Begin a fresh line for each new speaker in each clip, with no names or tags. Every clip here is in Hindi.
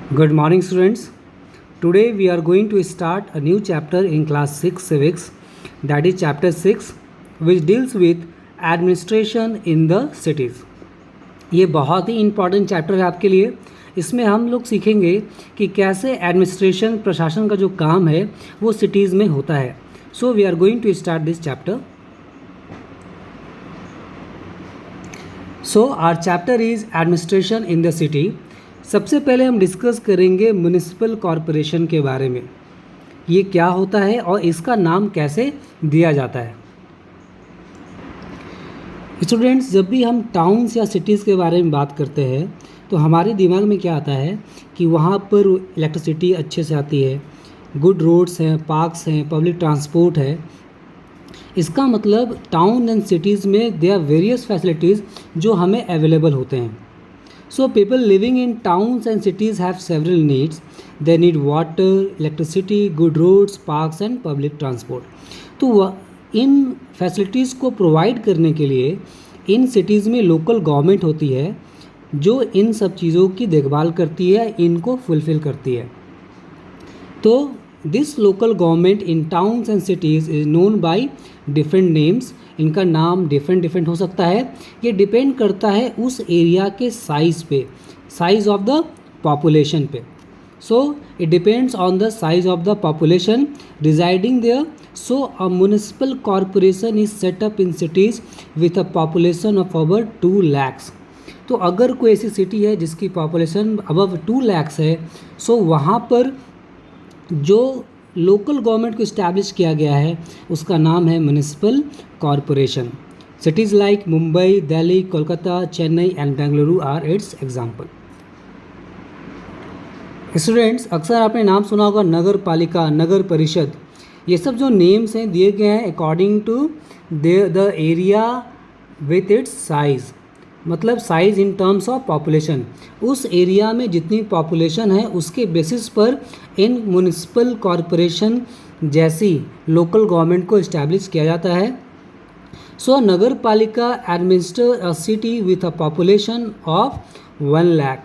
Good morning, students. Today we are going to start a new chapter in class 6 civics, that is chapter 6, which deals with administration in the cities. ये बहुत ही इम्पॉर्टेंट चैप्टर है आपके लिए. इसमें हम लोग सीखेंगे कि कैसे एडमिनिस्ट्रेशन प्रशासन का जो काम है वो सिटीज़ में होता है. So we are going to start this chapter. So our chapter is administration in the city. सबसे पहले हम डिस्कस करेंगे म्युनिसिपल कॉरपोरेशन के बारे में. ये क्या होता है और इसका नाम कैसे दिया जाता है. स्टूडेंट्स, जब भी हम टाउन्स या सिटीज़ के बारे में बात करते हैं तो हमारे दिमाग में क्या आता है कि वहाँ पर इलेक्ट्रिसिटी अच्छे से आती है, गुड रोड्स हैं, पार्क्स हैं, पब्लिक ट्रांसपोर्ट है. इसका मतलब टाउन एंड सिटीज़ में देयर आर वेरियस फैसिलिटीज़ जो हमें अवेलेबल होते हैं. So people living in towns and cities have several needs. They need water, electricity, good roads, parks and public transport. तो इन फैसिलिटीज़ को प्रोवाइड करने के लिए इन सिटीज़ में लोकल गवर्नमेंट होती है जो इन सब चीज़ों की देखभाल करती है, इनको फुलफ़िल करती है. तो this local government in towns and cities is known by different names. इनका नाम डिफरेंट हो सकता है. ये डिपेंड करता है उस एरिया के साइज़ पे, साइज़ ऑफ द पॉपुलेशन पे. So it depends on the size of the population residing there. So a municipal corporation is set up in cities with a population of over 2 lakhs. तो अगर कोई ऐसी सिटी है जिसकी पॉपुलेशन अबव 2 lakhs है, सो वहाँ पर जो लोकल गवर्नमेंट को इस्टेब्लिश किया गया है उसका नाम है municipal corporation. Cities like Mumbai, Delhi, Kolkata, Chennai and Bengaluru are its example. Students, अक्सर आपने नाम सुना होगा नगर पालिका, नगर परिषद. ये सब जो नेम्स हैं दिए गए हैं according to the area with its size. मतलब size in terms of population. उस एरिया में जितनी पॉपुलेशन है उसके बेसिस पर इन म्युनिसिपल कॉरपोरेशन जैसी लोकल गवर्नमेंट को इस्टेब्लिश किया जाता है. So Nagar Palika administer a city with a population of 1 lakh.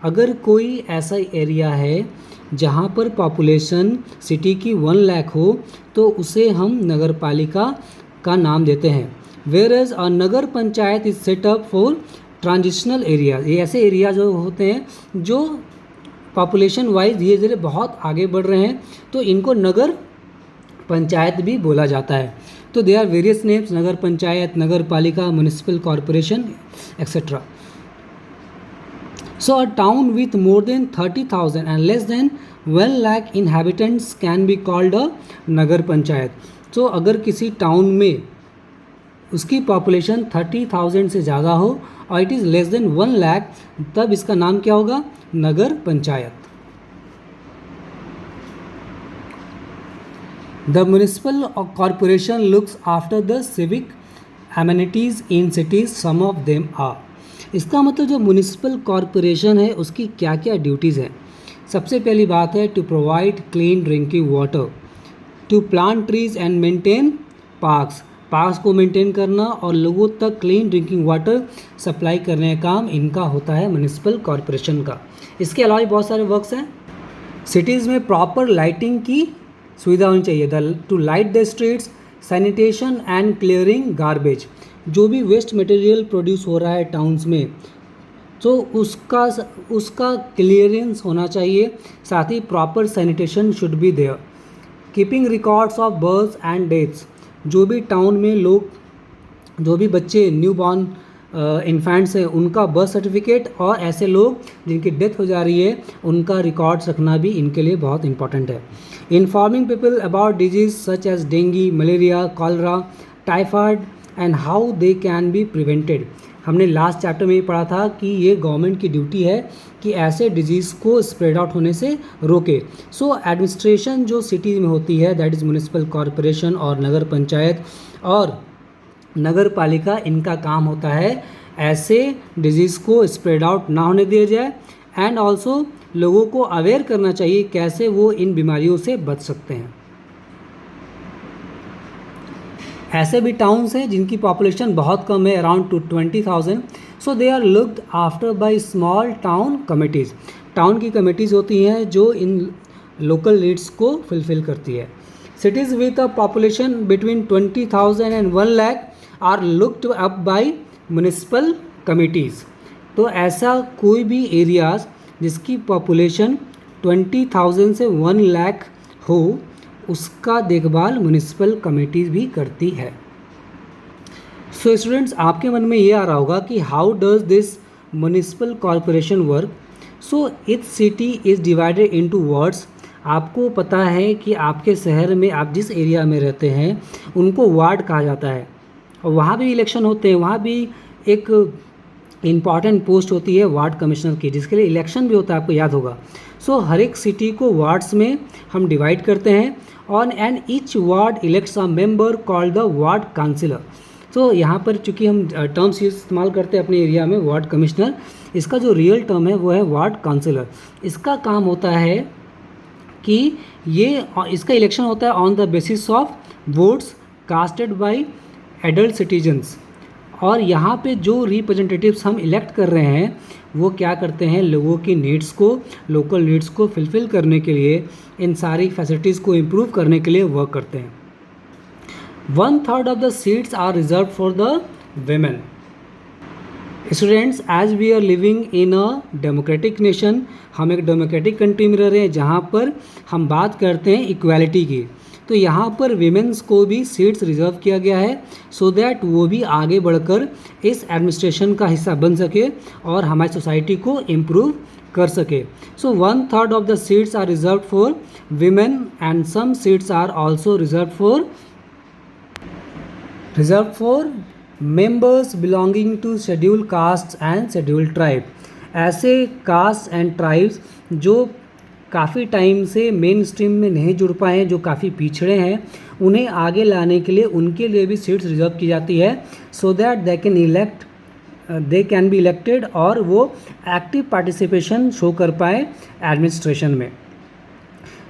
अगर कोई ऐसा एरिया है जहाँ पर पॉपुलेशन सिटी की 1 lakh हो तो उसे हम नगर पालिका का नाम देते हैं. Whereas a Nagar panchayat is setup for transitional area. ये ऐसे एरिया जो होते हैं जो पॉपुलेशन वाइज धीरे धीरे बहुत आगे बढ़ रहे हैं तो इनको नगर पंचायत भी बोला जाता है. तो they are various names: Nagar Panchayat, Nagar Palika, municipal corporation etcetera. So a town with more than 30,000 and less than 1 lakh inhabitants can be called a Nagar Panchayat. तो अगर किसी टाउन में उसकी पॉपुलेशन 30,000 से ज़्यादा हो और it is less than 1 lakh, तब इसका नाम क्या होगा? Nagar Panchayat. The municipal corporation looks after the civic amenities in cities. Some of them are. इसका मतलब जो म्युनिसिपल कॉरपोरेशन है उसकी क्या क्या ड्यूटीज़ हैं. सबसे पहली बात है to provide clean drinking water, to plant trees and maintain parks. Parks को मेंटेन करना और लोगों तक क्लीन ड्रिंकिंग वाटर सप्लाई करने का काम इनका होता है म्युनिसिपल कॉरपोरेशन का. इसके अलावा बहुत सारे वर्क्स हैं. सिटीज़ में प्रॉपर लाइटिंग की सुविधा होनी चाहिए, to light the streets, sanitation and clearing garbage. जो भी वेस्ट मटेरियल प्रोड्यूस हो रहा है टाउन्स में तो उसका क्लियरेंस होना चाहिए. साथ ही proper sanitation should be there. Keeping records of births and deaths. जो भी टाउन में लोग, जो भी बच्चे न्यू बॉर्न इन्फेंट्स हैं उनका बर्थ सर्टिफिकेट और ऐसे लोग जिनकी डेथ हो जा रही है उनका रिकॉर्ड्स रखना भी इनके लिए बहुत इंपॉर्टेंट है. Informing people about disease such as dengue, malaria, cholera, typhoid and how they can be prevented. हमने लास्ट चैप्टर में ये पढ़ा था कि ये गवर्नमेंट की ड्यूटी है कि ऐसे डिजीज़ को स्प्रेड आउट होने से रोके. सो एडमिनिस्ट्रेशन जो सिटी में होती है दैट इज़ म्युनिसिपल कॉरपोरेशन और नगर पंचायत और नगर पालिका, इनका काम होता है ऐसे डिजीज़ को स्प्रेड आउट ना होने दिया जाए एंड ऑल्सो लोगों को अवेयर करना चाहिए कैसे वो इन बीमारियों से बच सकते हैं. ऐसे भी टाउन्स हैं जिनकी पॉपुलेशन बहुत कम है, around 20,000. So they are looked after by small town committees. Town की कमेटीज़ होती हैं जो इन लोकल नीड्स को फुलफ़िल करती है। Cities with a population between 20,000 and 1 lakh are looked up by municipal committees. तो ऐसा कोई भी एरियाज़ जिसकी पॉपुलेशन 20,000 से 1 लाख हो, उसका देखभाल म्युनिसिपल कमेटीज़ भी करती है। सो स्टूडेंट्स, आपके मन में ये आ रहा होगा कि how does this municipal corporation work. So each city is divided into wards. आपको पता है कि आपके शहर में, आप जिस एरिया में रहते हैं, उनको वार्ड कहा जाता है, और वहाँ भी इलेक्शन होते हैं। वहाँ भी एक इम्पॉर्टेंट पोस्ट होती है वार्ड कमिश्नर की, जिसके लिए इलेक्शन भी होता है, आपको याद होगा। सो हर एक सिटी को वार्ड्स में हम डिवाइड करते हैं, on and each ward elects a member called the ward councillor. तो यहाँ पर चूँकि हम टर्म्स इस्तेमाल करते हैं अपने एरिया में, वार्ड कमिश्नर, इसका जो रियल टर्म है वो है वार्ड काउंसिलर। इसका काम होता है कि इसका इलेक्शन होता है on the basis of votes casted by adult citizens. और यहाँ पे जो रिप्रेजेंटेटिव्स हम इलेक्ट कर रहे हैं वो क्या करते हैं, लोगों की नीड्स को, लोकल नीड्स को फुलफ़िल करने के लिए, इन सारी फैसिलिटीज़ को इम्प्रूव करने के लिए वर्क करते हैं। 1/3 of the seats are reserve for the women. Students, as we are living in a democratic nation, हम एक डेमोक्रेटिक कंट्री में रह रहे हैं जहाँ पर हम बात करते हैं इक्वालिटी की। तो यहाँ पर वीमेंस को भी सीट्स रिजर्व किया गया है, सो दैट वो भी आगे बढ़कर इस एडमिनिस्ट्रेशन का हिस्सा बन सके और हमारी सोसाइटी को इम्प्रूव कर सके। So 1/3 of the seats are reserve for women and some seats are also reserve for members belonging to scheduled castes and scheduled tribe। ऐसे कास्ट एंड ट्राइब्स जो काफ़ी टाइम से मेन स्ट्रीम में नहीं जुड़ पाए हैं, जो काफ़ी पिछड़े हैं, उन्हें आगे लाने के लिए उनके लिए भी सीट्स रिजर्व की जाती है, so that they can be elected और वो एक्टिव पार्टिसिपेशन शो कर पाए एडमिनिस्ट्रेशन में।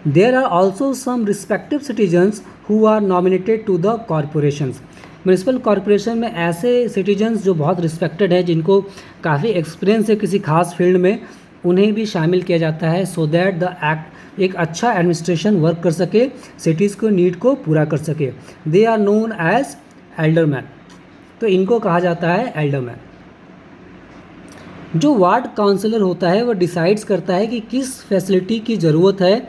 There are also some respective citizens who are nominated to the corporations. Municipal corporation में ऐसे सिटीजन्स जो बहुत रिस्पेक्टेड है, जिनको काफ़ी एक्सपीरियंस है किसी खास फील्ड में, उन्हें भी शामिल किया जाता है, सो दैट द एक्ट एक अच्छा एडमिनिस्ट्रेशन वर्क कर सके, सिटीज़ को नीड को पूरा कर सके। They are known as alderman. तो इनको कहा जाता है एल्डरमैन। जो वार्ड काउंसलर होता है वो डिसाइड्स करता है कि किस फैसिलिटी की ज़रूरत है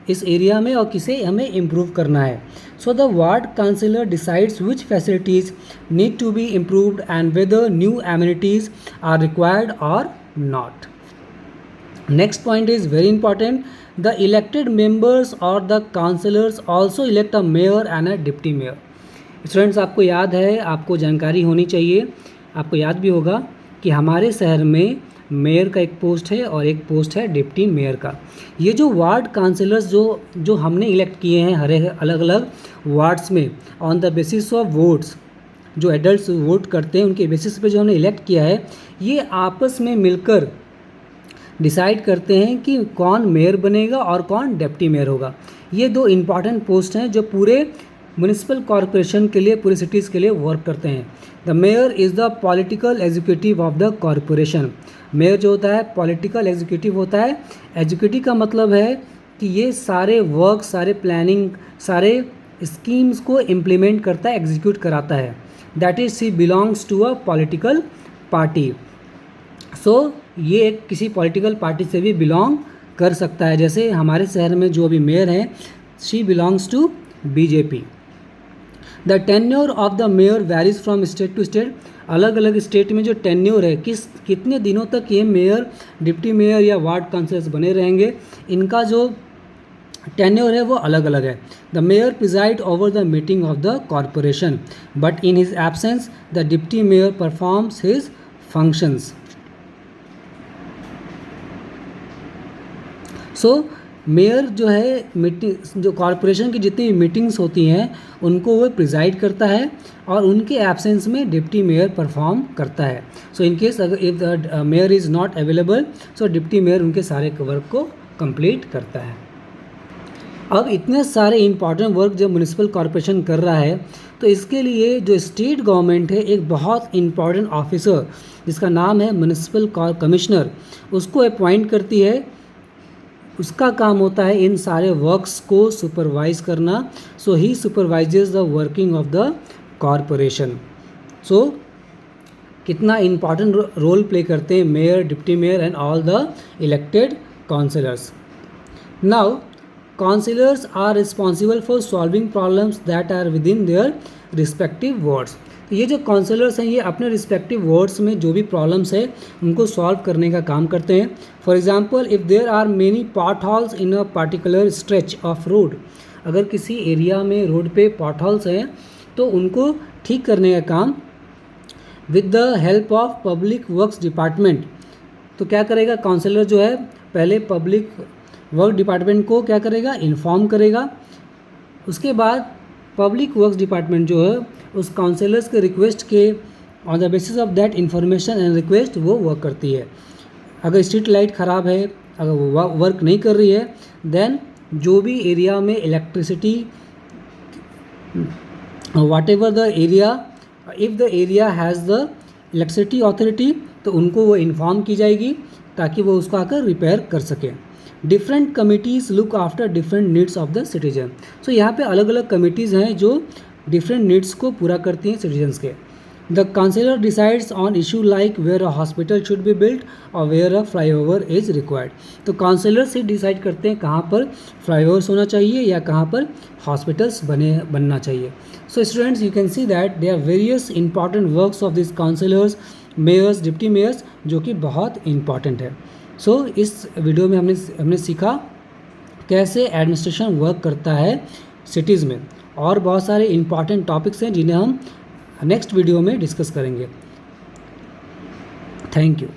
इस एरिया में और किसे हमें इम्प्रूव करना है। So the ward councillor decides which facilities need to be improved and whether new amenities are required और not. Next point is very important. The elected members और the councillors also elect a mayor and a deputy mayor. Students, आपको याद है, आपको जानकारी होनी चाहिए, आपको याद भी होगा कि हमारे शहर में मेयर का एक पोस्ट है और एक पोस्ट है डिप्टी मेयर का। ये जो वार्ड काउंसलर्स जो हमने इलेक्ट किए हैं हर अलग अलग वार्ड्स में on the basis of votes, जो एडल्ट्स वोट करते हैं उनके बेसिस पे जो हमने इलेक्ट किया है, ये आपस में मिलकर डिसाइड करते हैं कि कौन मेयर बनेगा और कौन डिप्टी मेयर होगा। ये दो इम्पॉर्टेंट पोस्ट हैं जो पूरे म्यूनिसिपल कॉरपोरेशन के लिए, पूरे सिटीज़ के लिए वर्क करते हैं। The mayor is the political executive of the corporation. Mayor जो होता है पॉलिटिकल एग्जीक्यूटिव होता है। एग्जीक्यूटिव का मतलब है कि ये सारे वर्क, सारे प्लानिंग, सारे स्कीम्स को इम्प्लीमेंट करता है, एग्जीक्यूट कराता है। That is she belongs to a political party. So ये किसी पॉलिटिकल पार्टी से भी बिलोंग कर सकता है। जैसे हमारे शहर में जो अभी मेयर हैं, she belongs to BJP. The tenure of the mayor varies from state to state. अलग अलग स्टेट में जो टेन्योर है, कितने दिनों तक ये मेयर, डिप्टी मेयर या वार्ड काउंसिलर्स बने रहेंगे, इनका जो टेन्योर है वो अलग अलग है। The mayor preside over the meeting of the corporation, but in his absence the deputy mayor performs his functions. So mayor जो है मीटिंग, जो कॉरपोरेशन की जितनी भी मीटिंग्स होती हैं उनको वो प्रिजाइड करता है और उनके एब्सेंस में डिप्टी मेयर परफॉर्म करता है। सो इन केस अगर if the mayor is not available, so deputy mayor उनके सारे वर्क को कंप्लीट करता है। अब इतने सारे इंपॉर्टेंट वर्क जब म्यूनिसिपल कॉरपोरेशन कर रहा है, तो इसके लिए जो स्टेट गवर्नमेंट है एक बहुत इंपॉर्टेंट ऑफिसर जिसका नाम है म्यूनिसिपल कमिश्नर, उसको अपॉइंट करती है उसका काम होता है इन सारे वर्क्स को सुपरवाइज करना. So he supervises the working of the corporation. So कितना इम्पॉर्टेंट रोल प्ले करते हैं mayor, deputy mayor and all the elected councillors. Now councillors are responsible for solving problems that are within their respective wards. ये जो काउंसिलर्स हैं ये अपने रिस्पेक्टिव वार्ड्स में जो भी प्रॉब्लम्स है उनको सॉल्व करने का काम करते हैं. For example if there are many pot holes in a particular stretch of road, अगर किसी एरिया में रोड पे पॉट होल्स हैं तो उनको ठीक करने का काम with the help of public works department. तो क्या करेगा काउंसिलर जो है, पहले पब्लिक वर्क डिपार्टमेंट को क्या करेगा, इन्फॉर्म करेगा. उसके बाद पब्लिक वर्क्स डिपार्टमेंट जो है उस काउंसिलर्स के रिक्वेस्ट के on the basis of that information and request वो वर्क करती है. अगर स्ट्रीट लाइट ख़राब है, अगर वो वर्क नहीं कर रही है, देन जो भी एरिया में electricity whatever the area, if the area has the electricity authority, तो उनको वो इन्फॉर्म की जाएगी ताकि वो उसको आकर रिपेयर कर सकें. Different committees look after different needs of the citizen. So यहाँ पे अलग अलग कमिटीज़ हैं जो डिफरेंट नीड्स को पूरा करती हैं सिटीजन्स के. The councillor decides on issue like where a hospital should be built और where a flyover is required. तो काउंसिलर से डिसाइड करते हैं कहाँ पर फ्लाईओवर्स होना चाहिए या कहाँ पर हॉस्पिटल्स बनना चाहिए. So students, you can see that they are various important works of this councillors, mayors, deputy mayors, जो कि बहुत इंपॉर्टेंट है. सो इस वीडियो में हमने सीखा कैसे एडमिनिस्ट्रेशन वर्क करता है सिटीज़ में, और बहुत सारे इंपॉर्टेंट टॉपिक्स हैं जिन्हें हम नेक्स्ट वीडियो में डिस्कस करेंगे. Thank you.